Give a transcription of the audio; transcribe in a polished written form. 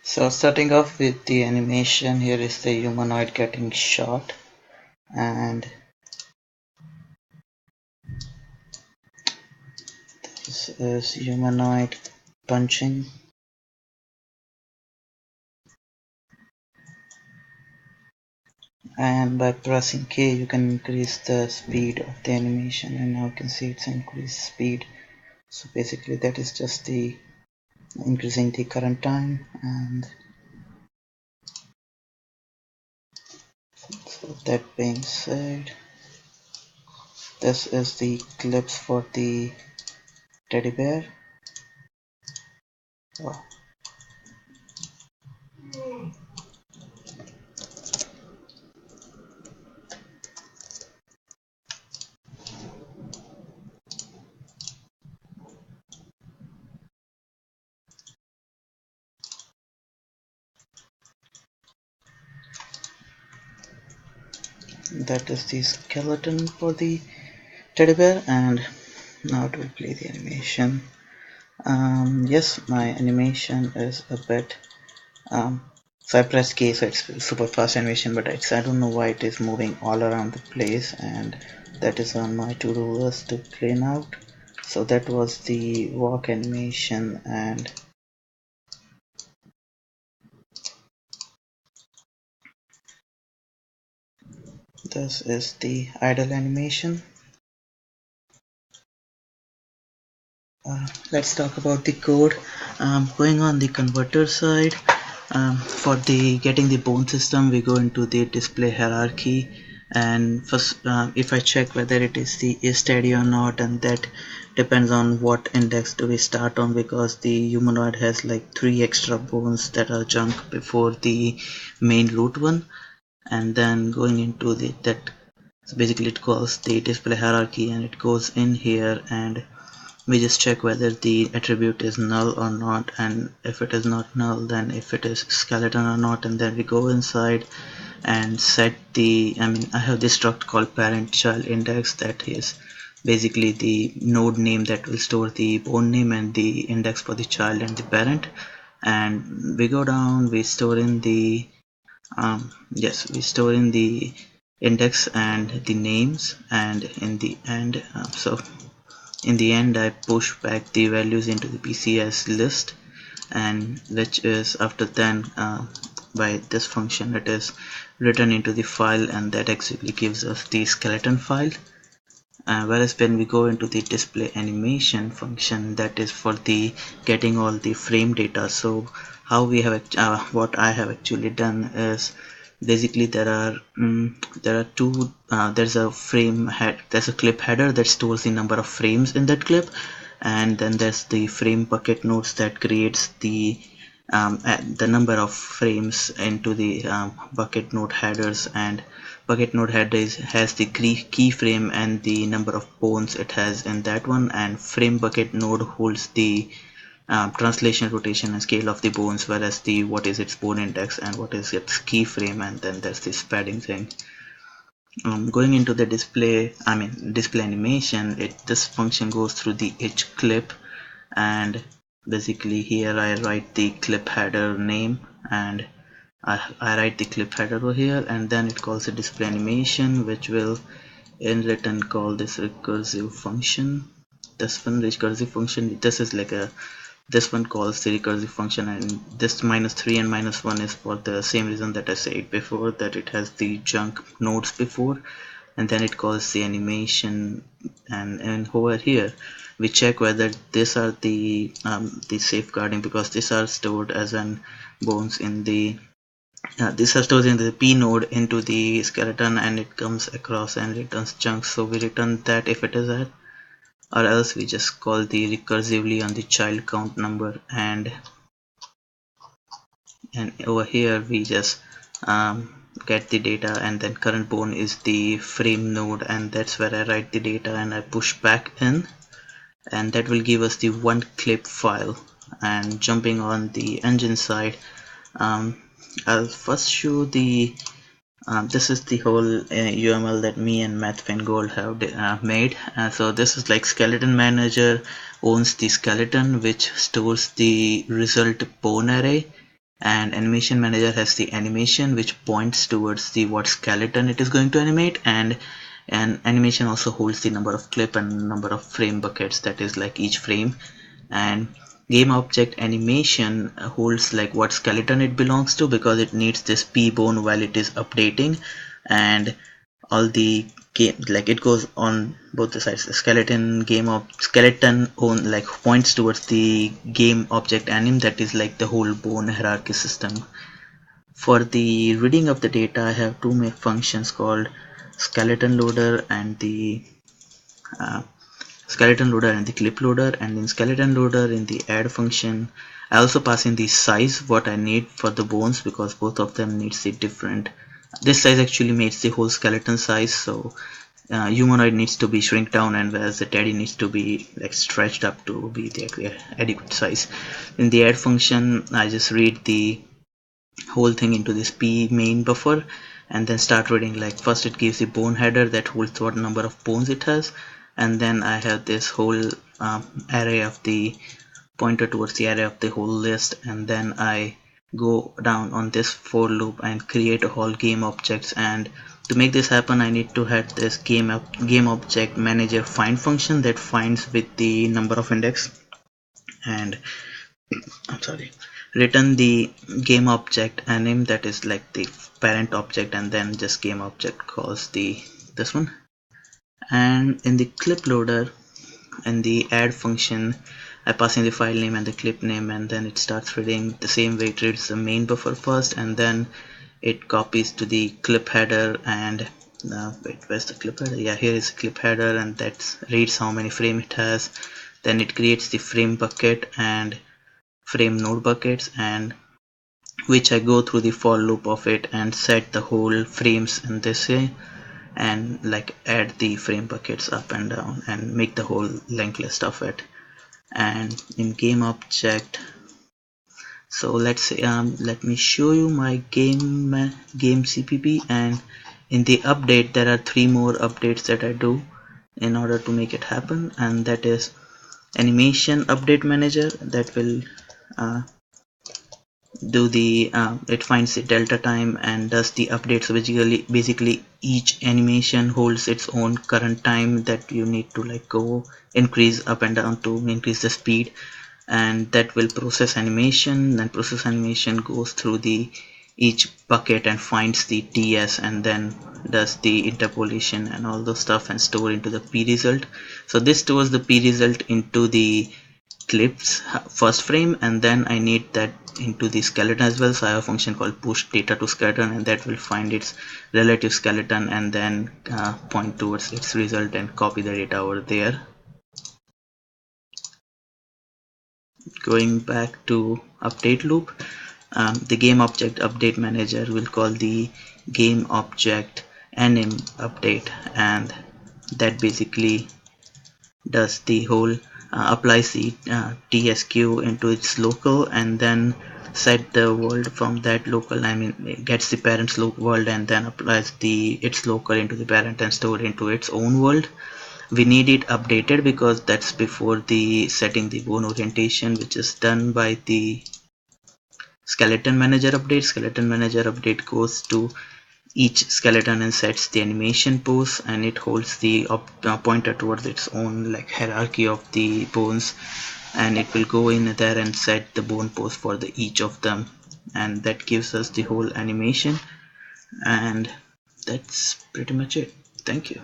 So starting off with the animation, here is the humanoid getting shot, and this is humanoid punching, and by pressing K you can increase the speed of the animation, and now you can see it's increased speed. So basically that is just the increasing the current time. And so that being said, this is the clips for the teddy bear. Oh, that is the skeleton for the teddy bear. And now it will play the animation. Yes, my animation is a bit so I pressed K, so it's super fast animation, but I don't know why it is moving all around the place, and that is on my to-do list to clean out. So that was the walk animation, and this is the idle animation. Let's talk about the code. Going on the converter side, for the getting the bone system, we go into the display hierarchy, and first if I check whether it is the steady or not, and that depends on what index do we start on, because the humanoid has like 3 extra bones that are junk before the main root one. And then going into the that, so basically it calls the display hierarchy, and it goes in here, and we just check whether the attribute is null or not, and if it is not null, then if it is skeleton or not, and then we go inside and set the, I have this struct called parent child index, that is basically the node name that will store the bone name and the index for the child and the parent. And we go down, we store in the yes, we store in the index and the names, and in the end, in the end I push back the values into the PCS list, and which is after then by this function it is written into the file, and that actually gives us the skeleton file. Whereas when we go into the display animation function, that is for the getting all the frame data. So how we have what I have actually done is, basically there are two there's a frame head, there's a clip header that stores the number of frames in that clip, and then there's the frame bucket nodes that creates the number of frames into the bucket node headers. And bucket node header has the keyframe and the number of bones it has in that one, and frame bucket node holds the translation, rotation, and scale of the bones, whereas the what is its bone index and what is its keyframe, and then there's this padding thing. Going into the display animation, this function goes through the each clip, and basically here I write the clip header name, and I write the clip header over here, and then it calls a display animation, which will in return call this recursive function. This one recursive function, this one calls the recursive function, and this -3 and -1 is for the same reason that I said before, that it has the junk nodes before. And then it calls the animation, and over here we check whether these are the safeguarding, because these are stored as an bones in the these are stored in the p node into the skeleton, and it comes across and returns chunks, so we return that if it is that, or else we just call the recursively on the child count number. And over here we just get the data, and then current bone is the frame node, and that's where I write the data and I push back in, and that will give us the one clip file. And jumping on the engine side, I'll first show the this is the whole UML that me and Matt Fingold have made. So this is like skeleton manager owns the skeleton, which stores the result bone array, and animation manager has the animation which points towards the what skeleton it is going to animate, and animation also holds the number of clip and number of frame buckets, that is like each frame. And game object animation holds like what skeleton it belongs to, because it needs this p bone while it is updating, and all the game, like it goes on both the sides. The skeleton on like points towards the game object anim, that is like the whole bone hierarchy system. For the reading of the data, I have two main functions called skeleton loader and the uh, clip loader. And in skeleton loader, in the add function, I also pass in the size what I need for the bones, because both of them needs the different. This size actually makes the whole skeleton size, so humanoid needs to be shrink down, and whereas the teddy needs to be like stretched up to be the adequate size. In the add function, I just read the whole thing into this p main buffer, and then start reading. Like first it gives the bone header that holds what number of bones it has, and then I have this whole array of the pointer towards the array of the whole list, and then I go down on this for loop and create a whole game objects. And to make this happen, I need to have this game object manager find function that finds with the number of index, and I'm sorry, return the game object anim, that is like the parent object, and then just game object calls the this one. And in the clip loader, in the add function, I pass in the file name and the clip name, and then it starts reading the same way. It reads the main buffer first, and then it copies to the clip header. And wait, where's the clip header? Yeah, here is the clip header, and that reads how many frame it has. Then it creates the frame bucket and frame node buckets, and which I go through the for loop of it and set the whole frames in this way, and like add the frame buckets up and down and make the whole linked list of it. And in game object, so let's say let me show you my game CPP. And in the update, there are 3 more updates that I do in order to make it happen, and that is animation update manager that will do the it finds the delta time and does the updates. So basically each animation holds its own current time that you need to like go increase up and down to increase the speed, and that will process animation. Then process animation goes through the each bucket and finds the TS, and then does the interpolation and all those stuff and store into the P result. So this stores the P result into the clips first frame, and then I need that into the skeleton as well. So I have a function called push data to skeleton, and that will find its relative skeleton and then point towards its result and copy the data over there. Going back to update loop, the game object update manager will call the game object anim update, and that basically does the whole applies the TSQ into its local, and then set the world from that local. I mean, it gets the parent's world and then applies its local into the parent and store into its own world. We need it updated because that's before the setting the bone orientation, which is done by the skeleton manager update. Skeleton manager update goes to each skeleton and sets the animation pose, and it holds the pointer towards its own like hierarchy of the bones, and it will go in there and set the bone pose for the each of them, and that gives us the whole animation. And that's pretty much it. Thank you.